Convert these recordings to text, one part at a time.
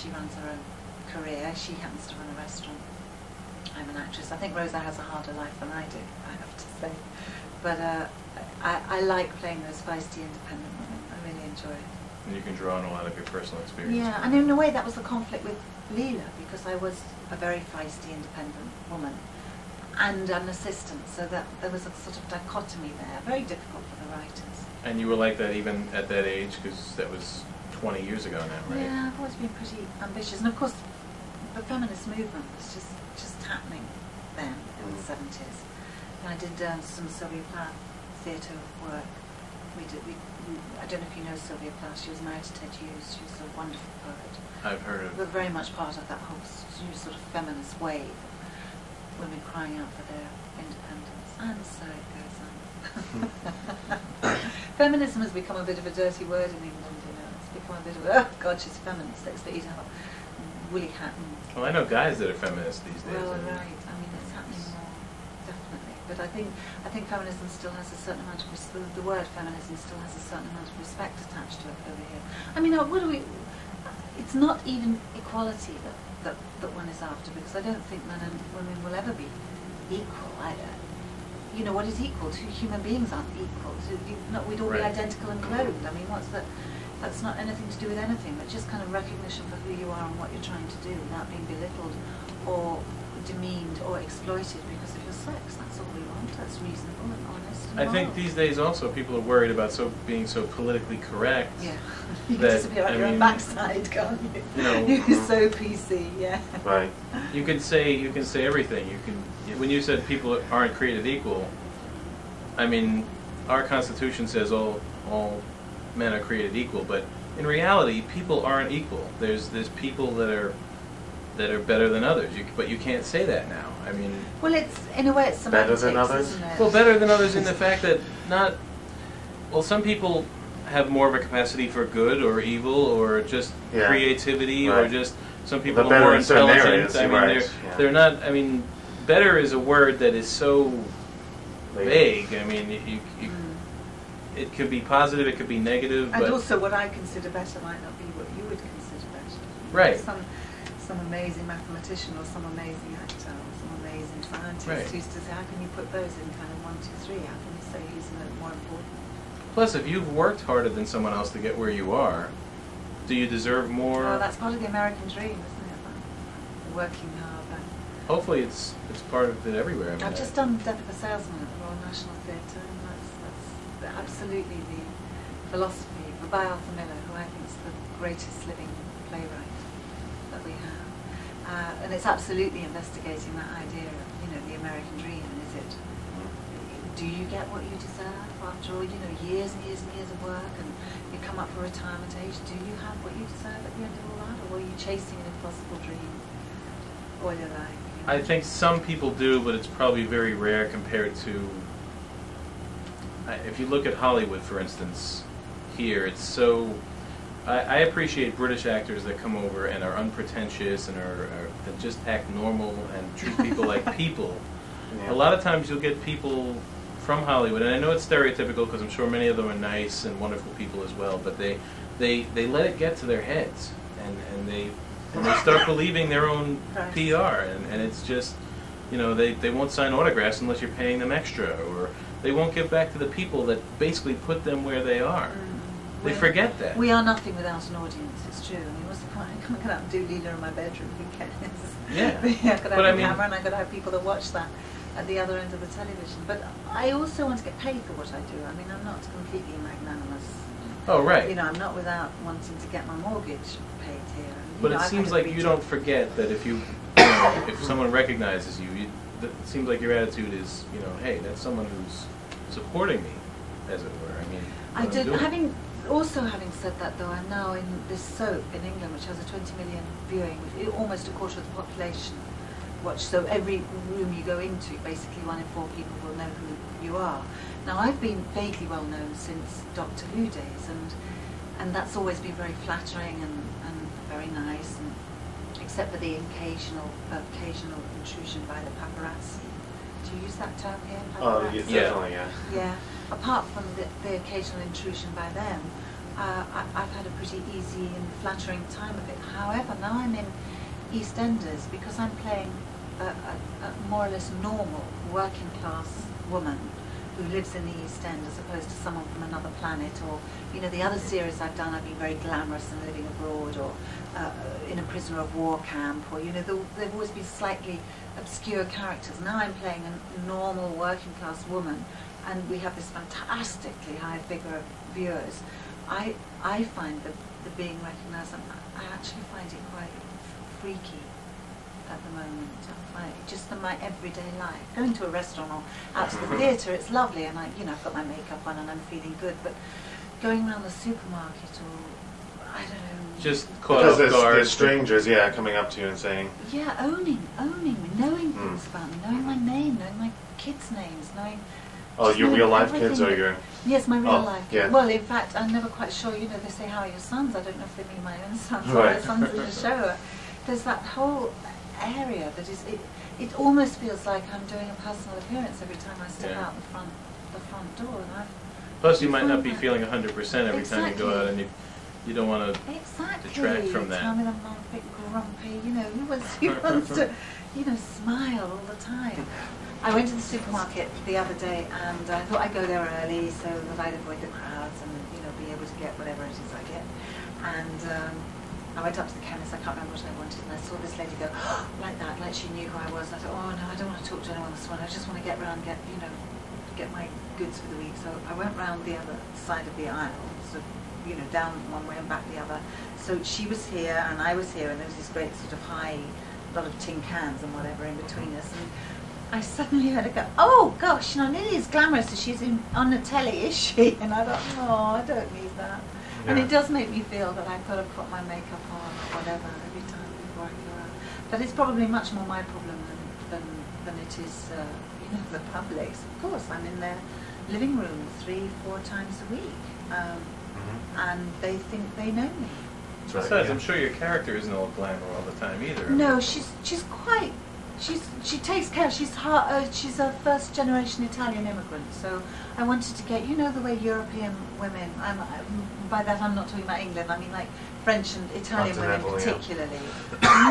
she runs her own career. She happens to run a restaurant. I'm an actress. I think Rosa has a harder life than I do, I have to say. But I like playing those feisty, independent women. I really enjoy it. And you can draw on a lot of your personal experience. Yeah, and in a way that was the conflict with Leela, because I was a very feisty, independent woman and an assistant, so that there was a sort of dichotomy there, very difficult for the writers. And you were like that even at that age, because that was 20 years ago now, right? Yeah, I've always been pretty ambitious, and of course the feminist movement was just happening then in the 70s. And I did some Sylvia Plath theatre work. I don't know if you know Sylvia Plath. She was married to Ted Hughes. She was a wonderful poet. I've heard of. We're very much part of that whole new sort of feminist wave of women crying out for their independence. And so it goes on. Feminism has become a bit of a dirty word in England, you know. It's become a bit of a, oh God, she's feminist. They expect you to have a woolly hat and... Well, I know guys that are feminists these days. Well, right. I mean, it's happening more, definitely. But I think feminism still has a certain amount of the word feminism still has a certain amount of respect attached to it over here. I mean, what do we? It's not even equality that one is after, because I don't think men and women will ever be equal either. You know, what is equal? Two human beings aren't equal. We'd all be identical and clothed. I mean, what's that? That's not anything to do with anything, but just kind of recognition for who you are and what you're trying to do without being belittled or demeaned or exploited because of your sex. That's all we want. That's reasonable and honest and I think these days also people are worried about being so politically correct. Yeah. You can disappear on your own backside, can't you? You know, you're so PC, yeah. Right. You can say everything. When you said people aren't created equal, I mean, our Constitution says all men are created equal, but in reality, people aren't equal. There's people that are better than others, but you can't say that now. I mean, well, it's in a way it's semantics, better than others. Isn't it? Well, better than others in the fact that some people have more of a capacity for good or evil or just creativity or just some people are more intelligent. Areas, I mean, they're not. I mean, better is a word that is so vague. I mean, it could be positive, it could be negative. And but also what I consider better might not be what you would consider better. Right. Some amazing mathematician or some amazing actor or some amazing scientist used to say, how can you put those in kind of 1, 2, 3? How can you say who's more important? Plus, if you've worked harder than someone else to get where you are, do you deserve more? Well, that's part of the American dream, isn't it? Working hard. Hopefully it's part of it everywhere. I mean, I've just done Death of a Salesman at the Royal National Theatre, and that's absolutely the philosophy by Arthur Miller, who I think is the greatest living playwright that we have. And it's absolutely investigating that idea of, the American dream, and do you get what you deserve after all, years and years and years of work, and you come up for retirement age, do you have what you deserve at the end of all that, or are you chasing an impossible dream all your life? I think some people do, but it's probably very rare compared to, if you look at Hollywood, for instance, here, it's so, I appreciate British actors that come over and are unpretentious and that just act normal and treat people like people. Yeah. A lot of times you'll get people from Hollywood, and I know it's stereotypical because I'm sure many of them are nice and wonderful people as well, but they let it get to their heads, and they start believing their own PR, and it's just, they won't sign autographs unless you're paying them extra, or they won't give back to the people that basically put them where they are. They forget that. We are nothing without an audience, it's true. I mean, what's the point? I can't get out and do Leela in my bedroom, who cares? Yeah. I've got to have a camera, and I've got to have people that watch that at the other end of the television. But I also want to get paid for what I do. I mean, I'm not completely magnanimous. Oh, right. I'm not without wanting to get my mortgage paid here. And, but it seems like you don't forget that if if someone recognizes you, it seems like your attitude is, hey, that's someone who's supporting me, as it were. I mean, I did. Having said that, though, I'm now in this soap in England, which has a 20 million viewing, with almost a quarter of the population watch. So every room you go into, basically 1 in 4 people will know who you are. Now, I've been vaguely well known since Doctor Who days, and that's always been very flattering and very nice, and except for the occasional intrusion by the paparazzi. Do you use that term here? Paparazzi? Oh, definitely, yeah. Yeah. Apart from the occasional intrusion by them, I've had a pretty easy and flattering time of it. However, now I'm in EastEnders because I'm playing a more or less normal working class woman who lives in the East End as opposed to someone from another planet, or, you know, the other series I've done, I've been very glamorous and living abroad, or in a prisoner of war camp, or, you know, they've always been slightly obscure characters. Now I'm playing a normal working class woman, and we have this fantastically high figure of viewers. I find the being recognised, I actually find it quite freaky at the moment. I find it just in my everyday life. Going to a restaurant or out to the theatre, it's lovely, and I've got my makeup on and I'm feeling good. But going around the supermarket, or I don't know, just caught off guard. There's strangers, yeah, coming up to you and saying, yeah, owning me, knowing things about me, knowing my name, knowing my kids' names, knowing. Oh, your real life kids or your? Yes, my real life. Yeah. Well, in fact, I'm never quite sure. You know, they say, "How are your sons?" I don't know if they mean my own sons or Right. my sons in the show. There's that whole area that is. It almost feels like I'm doing a personal appearance every time I step out the front door. And Plus, you might not be feeling 100% every time you go out, and you don't want to detract from that. Tell me that I'm a bit grumpy. You know, who wants to, you know, smile all the time. I went to the supermarket the other day, and I thought I'd go there early so that I'd avoid the crowds and, you know, be able to get whatever it is I get. And I went up to the chemist. I can't remember what I wanted, and I saw this lady go like that, like she knew who I was. And I thought, oh no, I don't want to talk to anyone this morning. I just want to get round, get my goods for the week. So I went round the other side of the aisle, so, you know, down one way and back the other. So she was here and I was here, and there was this great sort of high, lot of tin cans and whatever in between us. And I suddenly heard her go, oh gosh, you know, Lily is glamorous as she's on the telly, is she? And I thought, oh, I don't need that. Yeah. And it does make me feel that I've got to put my makeup on or whatever every time before I go out. But it's probably much more my problem than it is, you know, the public's. Of course, I'm in their living room 3-4 times a week, and they think they know me. Besides, I'm sure your character isn't all glamour all the time either. No, she's quite. She takes care. She's a first generation Italian immigrant. So I wanted to get, you know, the way European women. By that I'm not talking about England. I mean like French and Italian women particularly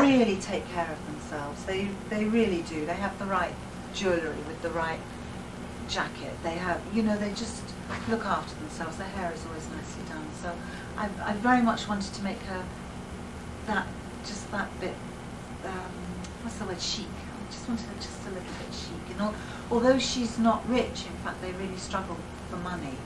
really take care of themselves. They really do. They have the right jewellery with the right jacket. They have, you know, they just look after themselves. Their hair is always nicely done. So I very much wanted to make her that bit. What's the word? Chic. I just wanted her just a little bit chic. And although she's not rich, in fact, they really struggle for money.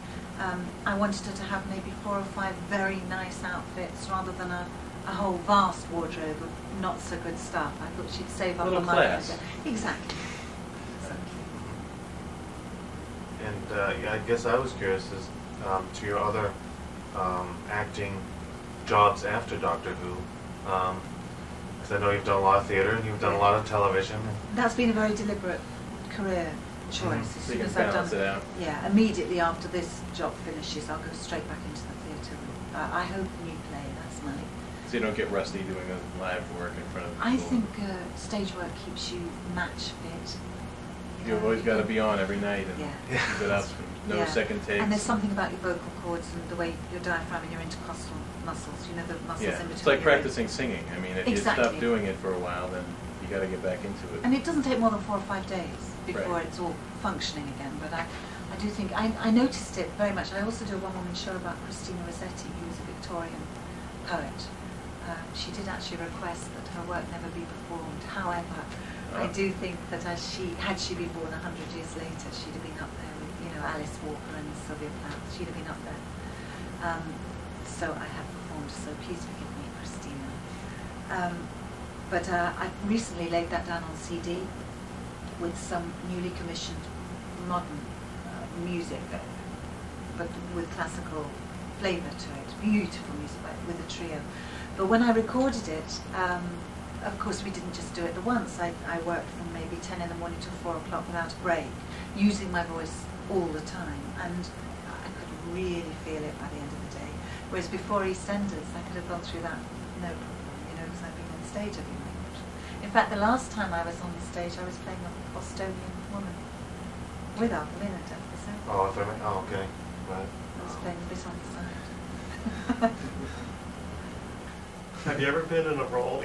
I wanted her to have maybe 4 or 5 very nice outfits rather than a whole vast wardrobe of not so good stuff. I thought she'd save up the money. Class. Exactly. And yeah, I guess I was curious as to your other acting jobs after Doctor Who. Because I know you've done a lot of theatre and you've done a lot of television. That's been a very deliberate career choice. So you can balance it out. Yeah, immediately after this job finishes, I'll go straight back into the theatre. I hope a new play, that's my... So you don't get rusty doing a live work in front of people. I think stage work keeps you match fit. You've always got to be on every night and keep it up. No second takes. And there's something about your vocal cords and the way your diaphragm and your intercostal muscles, you know, the muscles in between. It's like practicing singing. I mean, if you stop doing it for a while, then you got to get back into it. And it doesn't take more than 4 or 5 days before it's all functioning again. But I do think, I noticed it very much. I also do a one-woman show about Christina Rossetti, who was a Victorian poet. She did actually request that her work never be performed. However, I do think that had she been born 100 years later, she'd have been up there with, you know, Alice Walker and Sylvia Plath. She'd have been up there. So I have performed, so please forgive me, Christina. But I recently laid that down on CD with some newly commissioned modern music, but with classical flavour to it. Beautiful music with a trio. But when I recorded it, of course we didn't just do it the once. I worked from maybe 10 in the morning till 4 o'clock without a break, using my voice all the time, and I could really feel it by the end of the day. Whereas before EastEnders, I could have gone through that no problem, you know, because I've been on stage every night. In fact, the last time I was on the stage, I was playing a Bostonian woman with Arthur Lynn at the same. Oh, okay, right. I was playing a bit on the side. Have you ever been in a role